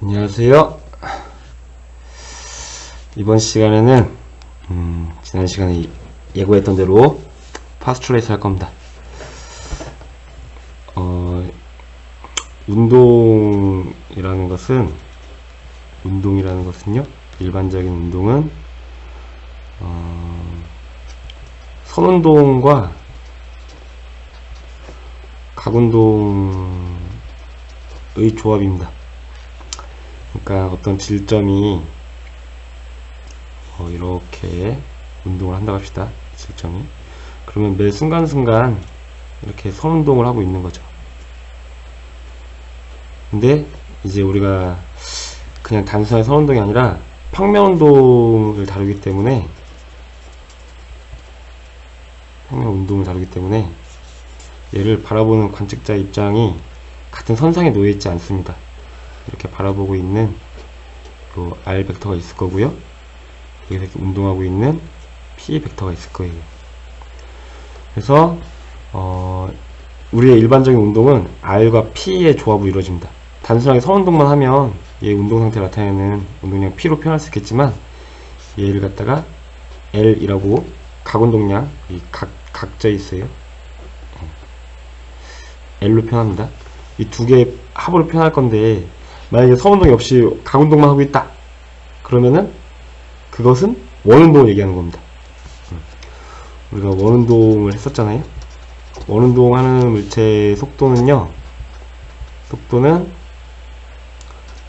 안녕하세요. 이번 시간에는 지난 시간에 예고했던 대로 파스츄레이스 할 겁니다. 운동이라는 것은요, 일반적인 운동은 선운동과 각운동의 조합입니다. 그러니까 어떤 질점이 이렇게 운동을 한다고 합시다. 질점이. 그러면 매 순간순간 이렇게 선운동을 하고 있는 거죠. 근데 이제 우리가 그냥 단순한 선운동이 아니라 평면운동을 다루기 때문에 얘를 바라보는 관측자의 입장이 같은 선상에 놓여 있지 않습니다. 이렇게 바라보고 있는 요 R 벡터가 있을 거고요. 여기서 이렇게 운동하고 있는 P 벡터가 있을 거예요. 그래서 우리의 일반적인 운동은 R과 P의 조합으로 이루어집니다. 단순하게 선운동만 하면 얘의 운동 상태를 나타내는 운동량 P로 표현할 수 있겠지만, 얘를 갖다가 L이라고 각운동량, 이 각져 있어요. L로 표현합니다. 이 두 개의 합으로 표현할 건데, 만약에 선운동이 없이 각운동만 하고 있다 그러면은 그것은 원운동을 얘기하는 겁니다. 우리가 원운동을 했었잖아요. 원운동 하는 물체의 속도는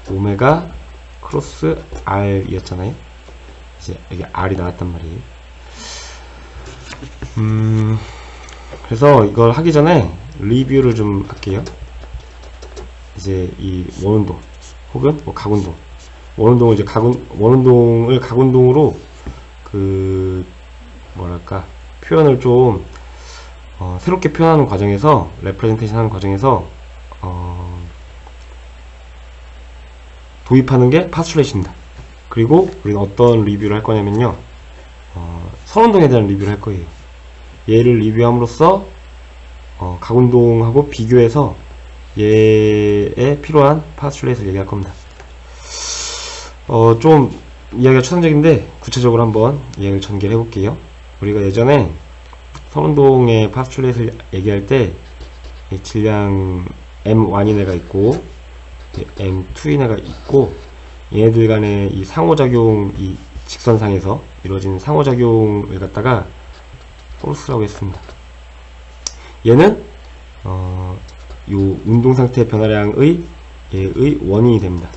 오메가 크로스 R 이었잖아요. 이제 여기 R이 나왔단 말이에요. 그래서 이걸 하기 전에 리뷰를 좀 할게요. 이제 이 원운동 혹은 각운동, 원운동을 이제 원운동을 각운동으로 표현을 좀 새롭게 표현하는 과정에서, 레프레젠테이션 하는 과정에서 도입하는 게 파스츄레이션입니다. 그리고 우리는 어떤 리뷰를 할 거냐면요, 선운동에 대한 리뷰를 할 거예요. 얘를 리뷰함으로써 각운동하고 비교해서 얘에 필요한 파스츄레이션을 얘기할 겁니다. 좀 이야기가 추상적인데 구체적으로 한번 이야기를 전개를 해볼게요. 우리가 예전에 선운동의 파스츄레이션을 얘기할 때 질량 M1인 애가 있고 M2인 애가 있고, 얘네들 간의 이 상호작용, 이 직선상에서 이루어지는 상호작용을 갖다가 포르스라고 했습니다. 얘는 요 운동상태 변화량의 얘의 원인이 됩니다.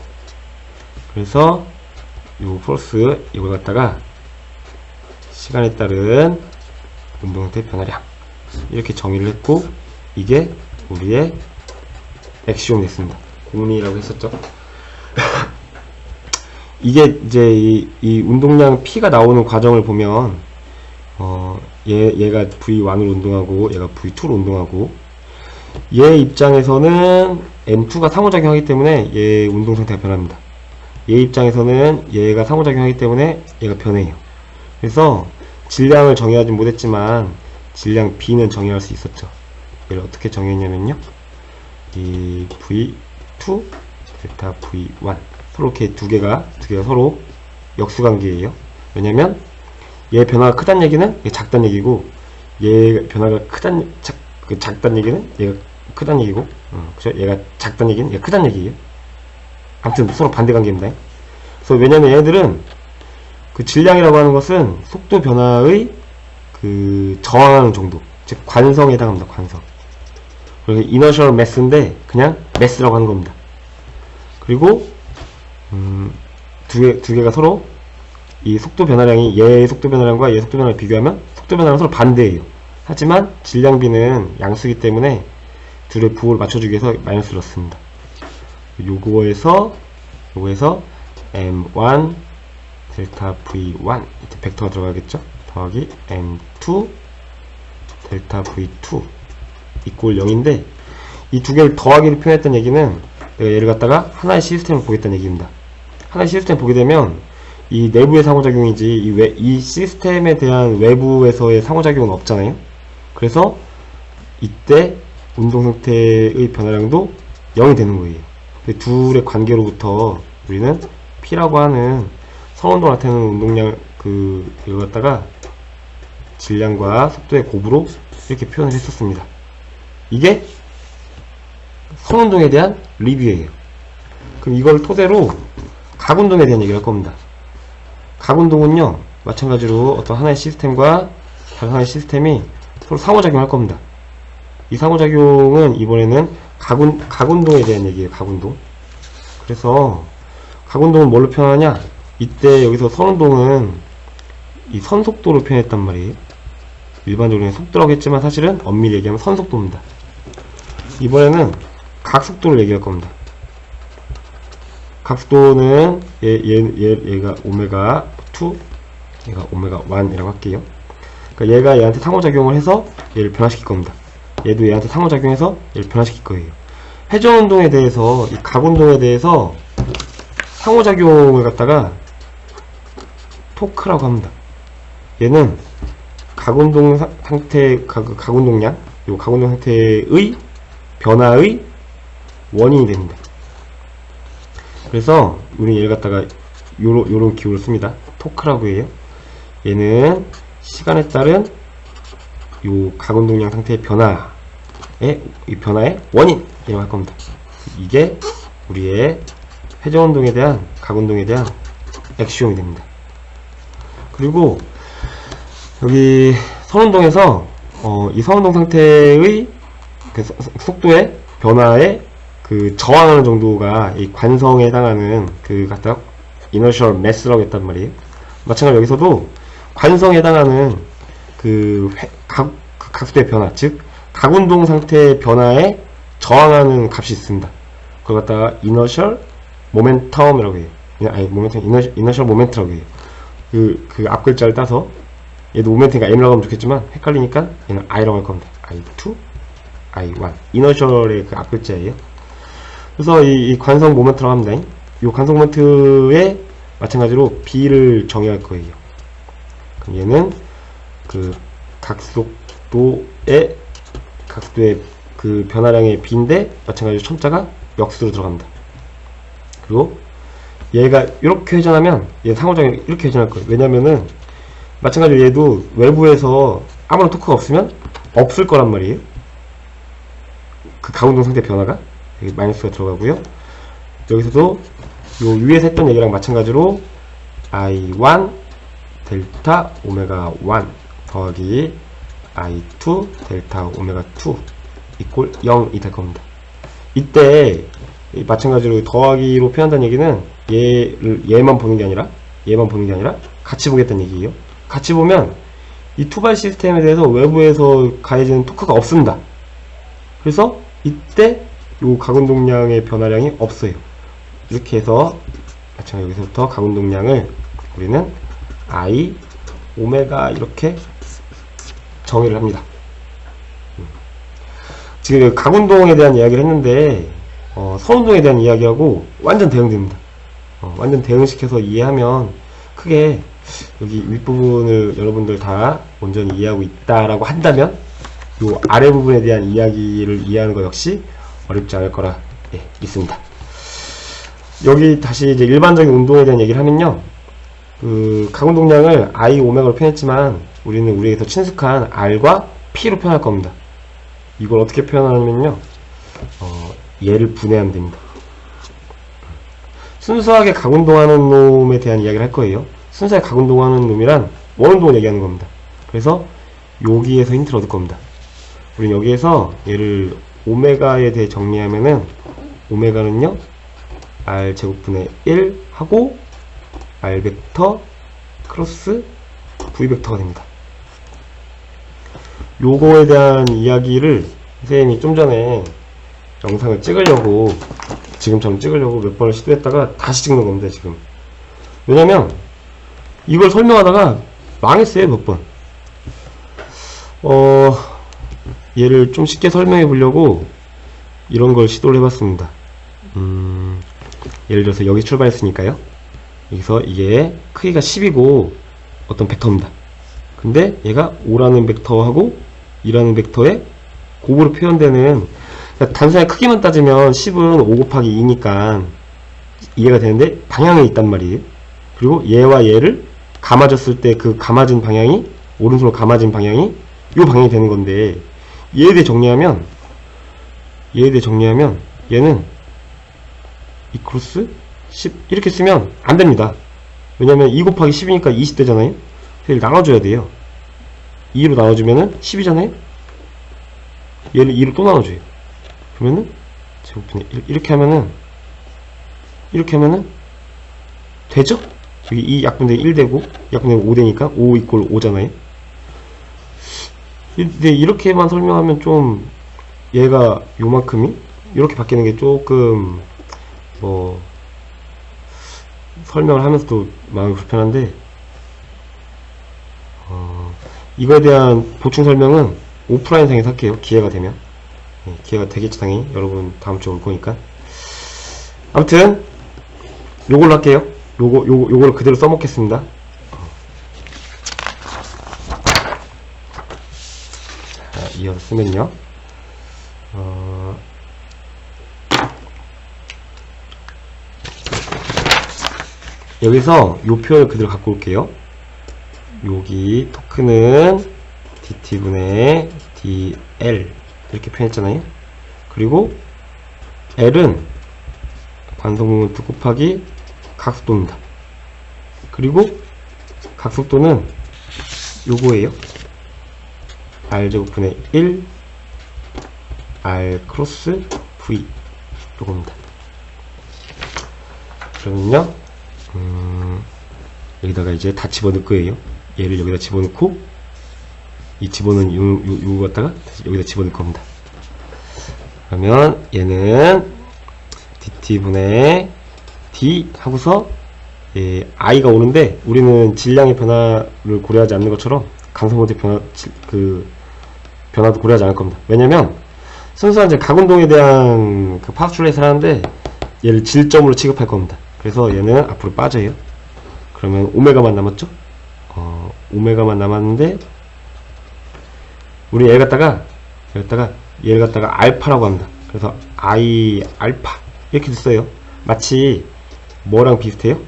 그래서 요 포르스, 이걸 갖다가 시간에 따른 운동상태 변화량 이렇게 정의를 했고, 이게 우리의 액시옴이 됐습니다. 공리라고 했었죠. 이게 이제 이 운동량 P가 나오는 과정을 보면 얘가 V1으로 운동하고 얘가 V2로 운동하고, 얘 입장에서는 M2가 상호작용하기 때문에 얘 운동 상태가 변합니다. 얘 입장에서는 얘가 상호작용하기 때문에 얘가 변해요. 그래서 질량을 정의하지 못했지만 질량 B는 정의할 수 있었죠. 얘를 어떻게 정의했냐면요, 이 V2 델타 V1 서로 이렇게 두 개가 서로 역수관계예요. 왜냐면 얘 변화가 크다는 얘기는 얘 작다는 얘기고, 얘 변화가 작다는 얘기는 얘가 크다는 얘기고, 그죠? 얘가 작다는 얘기는 얘가 크다는 얘기예요. 아무튼 서로 반대 관계입니다. 그래서 왜냐면 얘네들은 그 질량이라고 하는 것은 속도 변화의 저항하는 정도, 즉 관성에 해당합니다. 관성. 그래서 이너셜 매스인데 그냥 매스라고 하는 겁니다. 그리고 두 개가 서로 이 속도 변화량이 얘의 속도 변화량과 얘의 속도 변화량을 비교하면 속도 변화량은 서로 반대예요. 하지만 질량 B는 양수이기 때문에 둘의 부호를 맞춰주기 위해서 마이너스를 넣습니다. 요거에서 M1 델타 V1 이렇게 벡터가 들어가겠죠. 더하기 M2 델타 V2 이꼴 0인데, 이 두 개를 더하기로 표현했던 얘기는 내가 얘를 갖다가 하나의 시스템을 보겠다는 얘기입니다. 하나의 시스템을 보게 되면 이 내부의 상호작용이지 이 시스템에 대한 외부에서의 상호작용은 없잖아요. 그래서 이때 운동 상태의 변화량도 0이 되는 거예요. 그 둘의 관계로부터 우리는 P라고 하는 선운동 나타내는 운동량 이걸 갖다가 질량과 속도의 곱으로 이렇게 표현을 했었습니다. 이게 선운동에 대한 리뷰예요. 그럼 이걸 토대로 각운동에 대한 얘기를 할 겁니다. 각운동은요, 마찬가지로 어떤 하나의 시스템과 다른 하나의 시스템이 서로 상호작용을 할 겁니다. 이 상호작용은 이번에는 각운동에 대한 얘기예요. 각운동. 그래서 각운동은 뭘로 표현하냐? 이때 여기서 선운동은 이 선속도로 표현했단 말이에요. 일반적으로 속도라고 했지만 사실은 엄밀히 얘기하면 선속도입니다. 이번에는 각속도를 얘기할 겁니다. 각속도는 얘가 오메가 2, 얘가 오메가 1이라고 할게요. 그러니까 얘가 얘한테 상호작용을 해서 얘를 변화시킬 겁니다. 얘도 얘한테 상호작용해서 얘를 변화시킬 거예요. 회전운동에 대해서, 이 각운동에 대해서 상호작용을 갖다가 토크라고 합니다. 얘는 각운동 상태, 각운동량, 요 각운동 상태의 변화의 원인이 됩니다. 그래서 우리는 얘를 갖다가 요런 기호를 씁니다. 토크라고 해요. 얘는 시간에 따른 요 각운동량 상태의 이 변화의 원인이라고 할 겁니다. 이게 우리의 회전운동에 대한, 각운동에 대한 액시옴이 됩니다. 그리고 여기 선운동에서 이 선운동 상태의 속도의 변화에 저항하는 정도가 이 관성에 해당하는 갖다 inertial mass라고 했단 말이에요. 마찬가지로 여기서도 관성에 해당하는 각속도의 변화, 즉 각운동 상태의 변화에 저항하는 값이 있습니다. 그걸 갖다가 inertial momentum이라고 해요. 아니, inertial moment라고 해요. 앞 글자를 따서, 얘도 모멘트니까 M이라고 하면 좋겠지만 헷갈리니까 얘는 I라고 할 겁니다. I2, I1. inertial의 앞 글자예요. 그래서 이 관성 모멘트라고 합니다. 이 관성 모멘트에 마찬가지로 B를 정의할 거예요. 그럼 얘는 각속도의 변화량의 B인데 마찬가지로 첨자가 역수로 들어갑니다. 그리고 얘가 이렇게 회전하면 얘 상호작용 이렇게 회전할 거예요. 왜냐면은 마찬가지로 얘도 외부에서 아무런 토크가 없으면 없을 거란 말이에요. 각운동 상태 변화가 여기 마이너스가 들어가고요. 여기서도 요 위에서 했던 얘기랑 마찬가지로 I1 델타 오메가 1 더하기 I2 델타 오메가 2 이꼴 0이 될 겁니다. 이때 마찬가지로 더하기로 표현한다는 얘기는 얘만 보는 게 아니라 같이 보겠다는 얘기예요. 같이 보면 이 투발 시스템에 대해서 외부에서 가해지는 토크가 없습니다. 그래서 이때 요 각운동량의 변화량이 없어요. 이렇게 해서 마찬가지로 여기서부터 각운동량을 우리는 I 오메가 이렇게 정의를 합니다. 지금 각운동에 대한 이야기를 했는데 선운동에 대한 이야기하고 완전 대응됩니다. 완전 대응시켜서 이해하면 크게 여기 윗부분을 여러분들 다 온전히 이해하고 있다라고 한다면 요 아래 부분에 대한 이야기를 이해하는 것 역시 어렵지 않을 거라 있습니다. 여기 다시 이제 일반적인 운동에 대한 얘기를 하면요, 각운동량을 I 오메가로 표현했지만 우리는 우리에게 더 친숙한 R과 P로 표현할 겁니다. 이걸 어떻게 표현하냐면요, 얘를 분해하면 됩니다. 순수하게 각운동하는 놈에 대한 이야기를 할 거예요. 순수하게 각운동하는 놈이란 원운동을 얘기하는 겁니다. 그래서 여기에서 힌트를 얻을 겁니다. 우리는 여기에서 얘를 오메가에 대해 정리하면은 오메가는요 R 제곱분의 1 하고 R 벡터 크로스 V 벡터가 됩니다. 요거에 대한 이야기를 선생님이 좀 전에 영상을 찍으려고, 지금처럼 찍으려고 몇 번을 시도했다가 다시 찍는 겁니다, 지금. 왜냐면 이걸 설명하다가 망했어요, 몇 번. 얘를 좀 쉽게 설명해 보려고 이런 걸 시도를 해봤습니다. 예를 들어서 여기 출발했으니까요. 여기서 이게 크기가 10이고 어떤 벡터입니다. 근데 얘가 5라는 벡터하고 2라는 벡터의 곱으로 표현되는 그러니까 단순하게 크기만 따지면 10은 5 곱하기 2니까 이해가 되는데 방향이 있단 말이에요. 그리고 얘와 얘를 감아줬을 때 그 감아진 방향이 오른손으로 감아진 방향이 이 방향이 되는 건데 얘에 대해 정리하면 얘는 이 크로스 10 이렇게 쓰면 안 됩니다. 왜냐면 2 곱하기 10이니까 20되잖아요. 얘를 나눠줘야 돼요. 2로 나눠주면은 10이잖아요. 얘를 2로 또 나눠줘요. 그러면은 제곱분의 1 이렇게 하면은 되죠? 여기 이 약분되기 1 되고 약분되기 5 되니까 5 이꼴 5잖아요. 근데 이렇게만 설명하면 좀 얘가 요만큼이 이렇게 바뀌는 게 조금 뭐 설명을 하면서도 마음이 불편한데 이거에 대한 보충 설명은 오프라인상에서 할게요. 기회가 되면. 기회가 되겠지 당연히. 여러분 다음 주에 올 거니까. 아무튼 요걸로 할게요. 요거를 그대로 써먹겠습니다. 자, 이어서 쓰면요. 여기서 요 표현을 그대로 갖고 올게요. 여기 토크는 dt분의 dl 이렇게 표현했잖아요. 그리고 l은 관성모멘트 곱하기 각속도입니다. 그리고 각속도는 요거예요. r제곱분의 1 r 크로스 v 요겁니다. 그러면요 여기다가 이제 다 집어넣을 거예요. 얘를 여기다 집어넣고 이 집어넣은 요거 갖다가 다시 여기다 집어넣을 겁니다. 그러면 얘는 dt분의 d 하고서 i가 오는데 우리는 질량의 변화를 고려하지 않는 것처럼 강성모멘트 변화도 고려하지 않을 겁니다. 왜냐면 순수한 이제 각운동에 대한 그 파스출레이트를 하는데 얘를 질점으로 취급할 겁니다. 그래서 얘는 앞으로 빠져요. 그러면 오메가만 남았죠? 오메가만 남았는데 우리 얘를 갖다가 알파라고 합니다. 그래서 I 알파 이렇게 써요. 마치 뭐랑 비슷해요?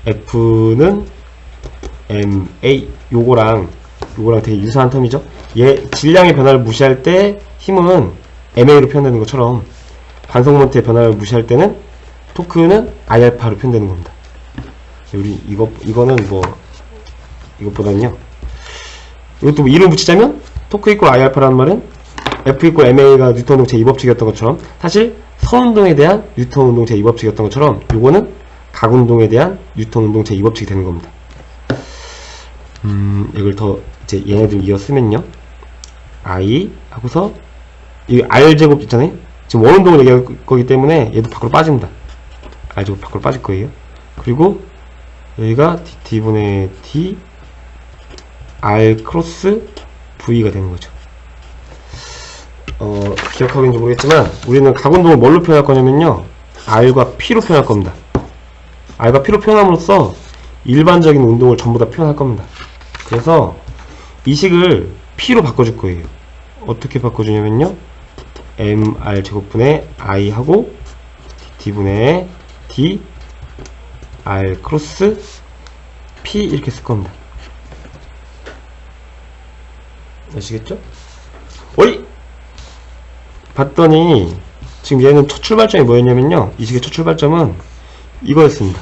F는 MA 요거랑 되게 유사한 텀이죠. 얘 질량의 변화를 무시할 때 힘은 MA로 표현되는 것처럼 관성모멘트의 변화를 무시할 때는 토크는 I알파로 표현되는 겁니다. 우리 이거는 뭐 이것보다는요. 이것도 뭐 이름 붙이자면 토크 이꼴 I알파라는 말은 F 이꼴 MA가 뉴턴 운동 제2법칙이었던 것처럼 사실 선운동에 대한 뉴턴 운동 제2법칙이었던 것처럼 요거는 각운동에 대한 뉴턴 운동 제2법칙이 되는 겁니다. 이걸 더 이제 얘네들 이어 쓰면요. I 하고서 이 R제곱 있잖아요. 지금 원운동을 얘기할 거기 때문에 얘도 밖으로 빠집니다. R제곱 밖으로 빠질 거예요. 그리고 여기가 dt분의 d r 크로스 v가 되는 거죠. 기억하고 있는지 모르겠지만 우리는 각운동을 뭘로 표현할 거냐면요. r과 p로 표현할 겁니다. r과 p로 표현함으로써 일반적인 운동을 전부 다 표현할 겁니다. 그래서 이 식을 p로 바꿔줄 거예요. 어떻게 바꿔주냐면요. mr 제곱분의 i 하고 dt분의 d r 크로스 p 이렇게 쓸 겁니다. 아시겠죠? 어이! 봤더니 지금 얘는 첫 출발점이 뭐였냐면요. 이 식의 첫 출발점은 이거였습니다.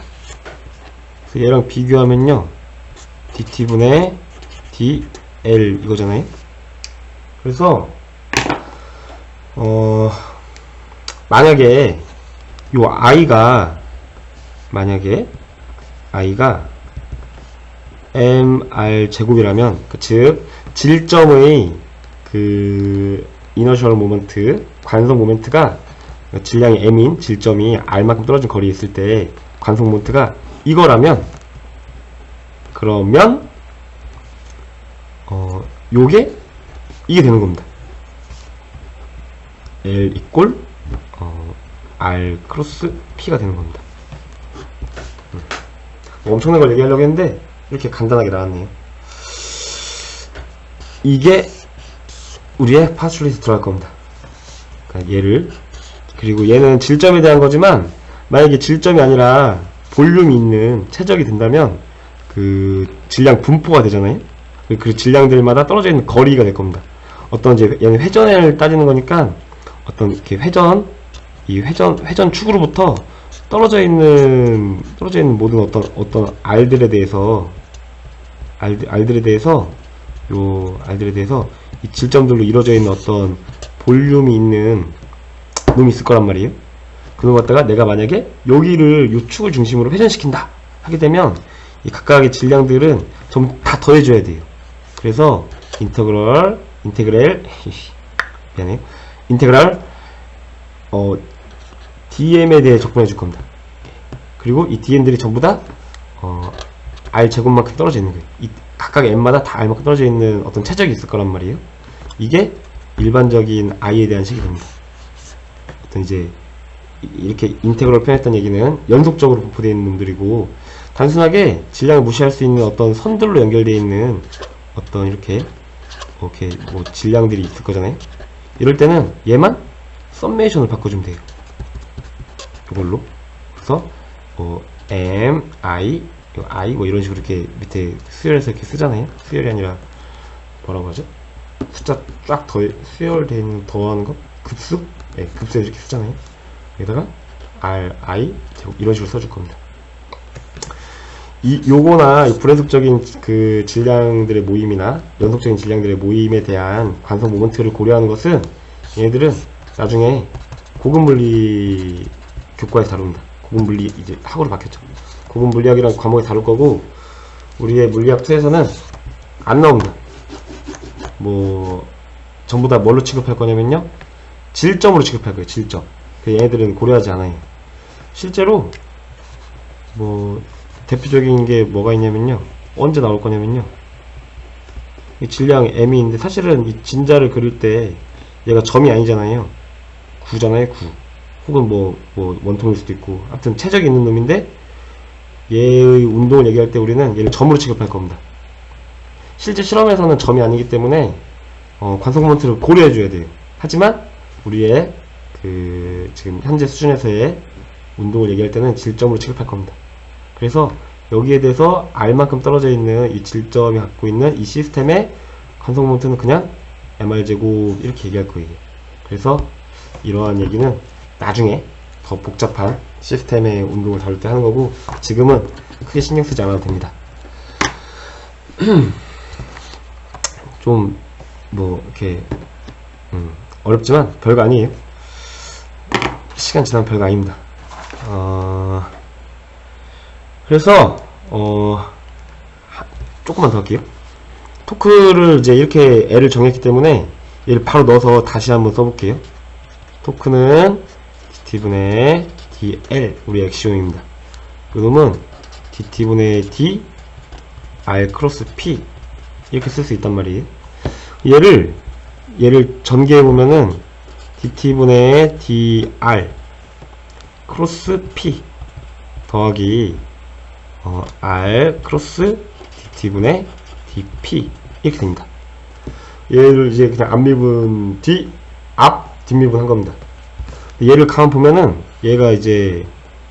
그래서 얘랑 비교하면요. dt분의 dl 이거잖아요. 그래서 만약에 요 만약에 i가 mr 제곱이라면 즉 질점의 그 이너셜 모멘트 관성 모멘트가 질량이 m인 질점이 r만큼 떨어진 거리에 있을 때 관성 모멘트가 이거라면 그러면 이게 되는 겁니다. L 이꼴 R 크로스 P가 되는 겁니다. 엄청난 걸 얘기하려고 했는데 이렇게 간단하게 나왔네요. 이게 우리의 파스트리에서 들어갈 겁니다. 그러니까 얘를, 그리고 얘는 질점에 대한 거지만 만약에 질점이 아니라 볼륨이 있는 최적이 된다면 그 질량 분포가 되잖아요. 그 질량들마다 떨어져 있는 거리가 될 겁니다. 어떤 이제 얘는 회전을 따지는 거니까 어떤 이렇게 회전 축으로부터 떨어져 있는 모든 어떤 알들에 대해서 이 질점들로 이루어져 있는 어떤 볼륨이 있는 놈이 있을 거란 말이에요. 그걸 갖다가 내가 만약에 여기를 요 축을 중심으로 회전시킨다 하게 되면 이 각각의 질량들은 전부 다 더해줘야 돼요. 그래서 인테그랄 dm에 대해 적분해 줄 겁니다. 그리고 이 dm들이 전부 다 r 제곱만큼 떨어져 있는 거예요. 이 각각의 m마다 다 r만큼 떨어져 있는 어떤 최적이 있을 거란 말이에요. 이게 일반적인 i에 대한 식이 됩니다. 어떤 이제 이렇게 인테그럴 표현했던 얘기는 연속적으로 분포되어 있는 놈들이고, 단순하게 질량을 무시할 수 있는 어떤 선들로 연결되어 있는 어떤 이렇게 뭐 질량들이 있을 거잖아요. 이럴 때는 얘만 썸메이션을 바꿔주면 돼요. 이걸로. 그래서 m, i, 뭐 이런 식으로 이렇게 밑에 수열해서 이렇게 쓰잖아요. 수열이 아니라 뭐라고 하죠? 숫자 쫙 수열되어 있는 더하는 거? 급수? 네, 급수 이렇게 쓰잖아요. 여기다가 r, i 이런 식으로 써줄 겁니다. 요거나 불연속적인 그 질량들의 모임이나 연속적인 질량들의 모임에 대한 관성 모먼트를 고려하는 것은 얘네들은 나중에 고급물리 교과에서 다룹니다. 고급물리 이제 학으로 바뀌었죠. 고급물리학이라는 과목에 다룰 거고, 우리의 물리학 2에서는 안 나옵니다. 뭐 전부 다 뭘로 취급할 거냐면요, 질점으로 취급할 거예요. 질점. 얘네들은 고려하지 않아요. 실제로 뭐 대표적인 게 뭐가 있냐면요, 언제 나올 거냐면요, 이 질량 m이 있는데 사실은 이 진자를 그릴 때 얘가 점이 아니잖아요. 구잖아요. 구. 혹은 뭐 원통일 수도 있고, 아무튼 최적이 있는 놈인데 얘의 운동을 얘기할 때 우리는 얘를 점으로 취급할 겁니다. 실제 실험에서는 점이 아니기 때문에 관성 모먼트를 고려해 줘야 돼요. 하지만 우리의 그 지금 현재 수준에서의 운동을 얘기할 때는 질점으로 취급할 겁니다. 그래서 여기에 대해서 r만큼 떨어져 있는 이 질점이 갖고 있는 이 시스템의 관성 모먼트는 그냥 mr제곱 이렇게 얘기할 거예요. 그래서 이러한 얘기는 나중에 더 복잡한 시스템의 운동을 다룰 때 하는 거고, 지금은 크게 신경 쓰지 않아도 됩니다. 좀 뭐 이렇게 어렵지만 별거 아니에요. 시간 지나면 별거 아닙니다. 그래서 조금만 더 할게요. 토크를 이제 이렇게 L을 정했기 때문에 얘를 바로 넣어서 다시 한번 써볼게요. 토크는 dt분의 dl, 우리 액시옴입니다. 그러면 dt분의 d r 크로스 p 이렇게 쓸 수 있단 말이에요. 얘를 전개해보면은 dt분의 dr 크로스 p 더하기 r 크로스 dt분의 dp 이렇게 됩니다. 얘를 이제 그냥 앞미분 뒷미분 한 겁니다. 얘를 가만 보면은 얘가 이제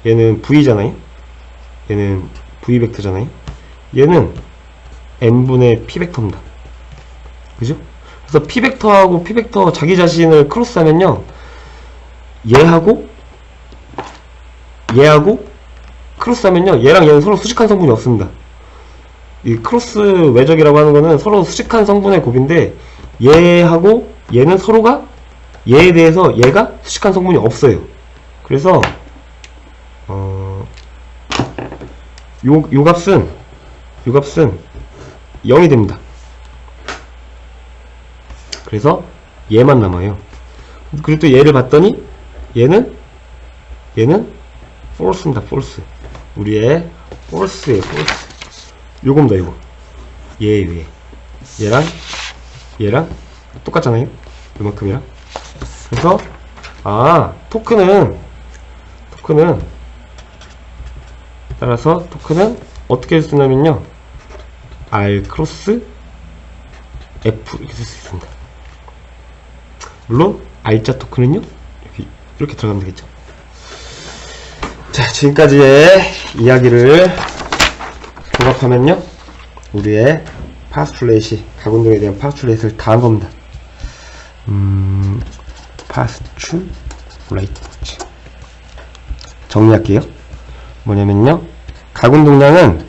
얘는 v잖아요. 얘는 v 벡터잖아요. 얘는 n분의 p 벡터입니다. 그죠? 그래서 p 벡터하고 p 벡터 자기 자신을 크로스 하면요, 얘하고 크로스 하면요, 얘랑 얘는 서로 수직한 성분이 없습니다. 이 크로스 외적이라고 하는 거는 서로 수직한 성분의 곱인데, 얘하고 얘는 서로가 얘에 대해서 얘가 수직한 성분이 없어요. 그래서 요 값은 0이 됩니다. 그래서 얘만 남아요. 그리고 또 얘를 봤더니 얘는 false입니다. false. 우리의 false예요. false. 요겁니다. 요거. 얘랑 똑같잖아요. 요만큼이랑. 그래서 토크는 따라서 토크는 어떻게 쓰냐면요, r 크로스 f 이렇게 쓸 수 있습니다. 물론 R자 토크는요 이렇게 들어가면 되겠죠. 자, 지금까지의 이야기를 종합하면요 우리의 파스출레이시, 각운동에 대한 파스출레이트를 다 한 겁니다. 파스출레이트 정리할게요. 뭐냐면요 각운동량은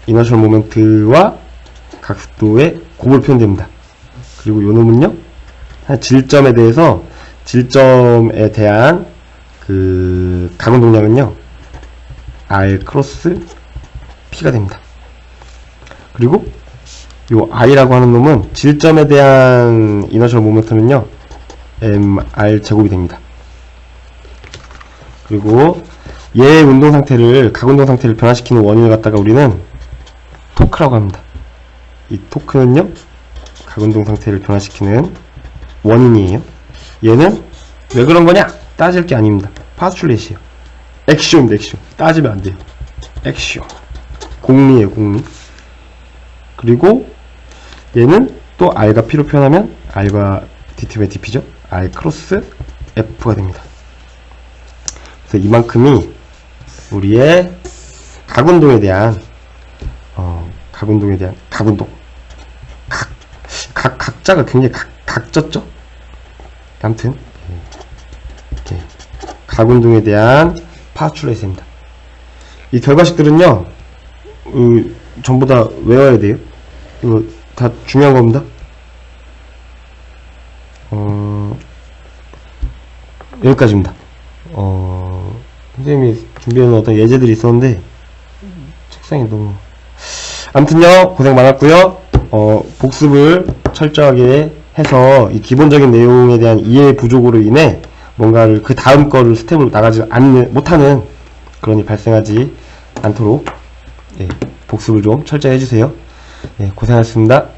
이너셜 모멘트와 각속도의 곱으로 표현됩니다. 그리고 요 놈은요 질점에 대한 그 각운동량은요 R 크로스 P가 됩니다. 그리고 요 I라고 하는 놈은 질점에 대한 이너셜 모멘트는요 MR 제곱이 됩니다. 그리고 얘의 운동 상태를, 각운동 상태를 변화시키는 원인을 갖다가 우리는 토크라고 합니다. 이 토크는요 각운동 상태를 변화시키는 원인이에요. 얘는 왜 그런 거냐? 따질 게 아닙니다. 파스출레이시에요. 액시오입니다. 액시오. 따지면 안 돼요. 액시오. 공리에요. 공리. 그리고 얘는 또 R과 P로 표현하면 R과 DT분의 DP죠. R 크로스 F가 됩니다. 그래서 이만큼이 우리의 각운동에 대한 각운동 각자가 굉장히 각졌죠? 아무튼 각운동에 대한 파스출레이트입니다. 이 결과식들은요 전부 다 외워야 돼요. 이거 다 중요한 겁니다. 여기까지입니다. 선생님이 준비해놓은 어떤 예제들이 있었는데 책상이 너무, 아무튼요 고생 많았고요. 복습을 철저하게 해서 이 기본적인 내용에 대한 이해 부족으로 인해 뭔가를 그 다음 거를 스텝으로 나가지 못하는 그런 일이 발생하지 않도록 복습을 좀 철저히 해주세요. 고생하셨습니다.